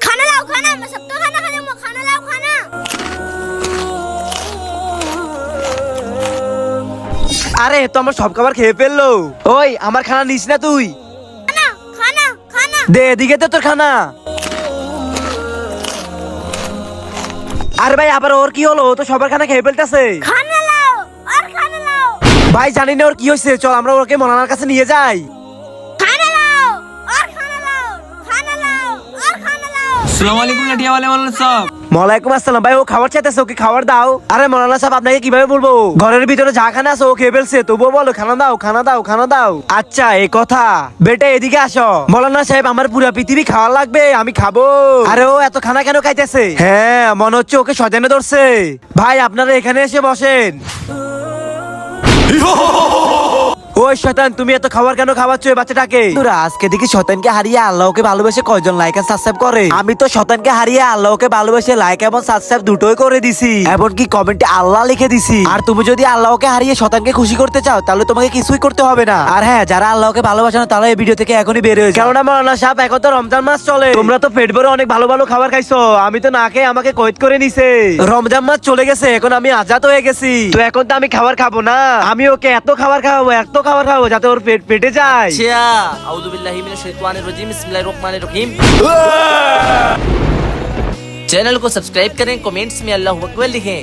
खाना लाओ खाना, मैं सब तो खाना खा जाऊंगा, खाना लाओ खाना। আরে তো আমার সব খাবার খেয়ে ফেললো। ওই আমার খানা নিস না তুই। खाना खाना खाना। দে এদিকে তো তোর খানা। আরে ভাই আবার ওর কি হলো? ও তো সবার খানা খেয়ে ফেলতেছে। खाना लाओ और खाना लाओ। ভাই জানি না ওর কি হয়েছে, চল আমরা ওকে মৌলানার কাছে নিয়ে যাই। खाना लाओ और खाना लाओ, खाना लाओ और खाना लाओ। अस्सलाम वालेकुम लठिया वाले मौलाना साहब। ওয়ালাইকুম আসসালাম। ভাই ও খাবার চাইতেছে, ওকে খাবার দাও। আরে মৌলানা সাহেব আপনাকে কিভাবে বলবো, ঘরের ভিতরে যা খানা আছে ও খেয়ে ফেলছে, তবুও বলো খানা দাও খানা দাও খানা দাও। আচ্ছা এই কথা, বেটা এদিকে আসো। মৌলানা সাহেব আমার পুরো পৃথিবী খাওয়া লাগবে, আমি খাবো। আরে ও এত খানা কেন খাইতেছে? হ্যাঁ মনে হচ্ছে ওকে শয়তানে ধরছে। ভাই আপনারা এখানে এসে বসেন। ওই শয়তান, তুমি এত খাবার কেন খাওয়াচ্ছ এই বাচ্চাটাকে? তোরা আজকে দেখি শয়তানকে হারিয়ে আল্লাহকে ভালোবেসে কয়জন লাইক আর সাবস্ক্রাইব করে? আমি তো শয়তানকে হারিয়ে আল্লাহকে ভালোবেসে লাইক এবং সাবস্ক্রাইব দুটোই করে দিছি, এমনকি কমেন্টে আল্লাহ লিখে দিছি। আর তুমি যদি আল্লাহকে হারিয়ে শয়তানকে খুশি করতে চাও তাহলে তোমাকে কিছুই করতে হবে না। আর হ্যাঁ, যারা আল্লাহকে ভালোবাসে না তারা এই ভিডিও থেকে এখনই বের হয়ে যাও। কেননা মাওলানা সাহেব এখন তো রমজান মাস চলে, তোমরা তো পেট ভরে অনেক ভালো ভালো খাবার খাইছো, আমি তো না খেয়ে আমাকে কয়েদ করে নিছে। রমজান মাস চলে গেছে, এখন আমি আজাদ হয়ে গেছি, তো এখন তো আমি খাবার খাবো না। আমি ওকে এত খাবার খাওয়াবো এত খাবার খাওয়াবো যাতে ওর পেট পেটে যায়। अच्छा आउज़ु बिल्लाहि मिनश शैतानिर रजीम बिस्मिल्लाहिर रहमानिर रहीम। चैनल को सब्सक्राइब करें, कमेंट्स में अल्लाहु अकबर लिखें।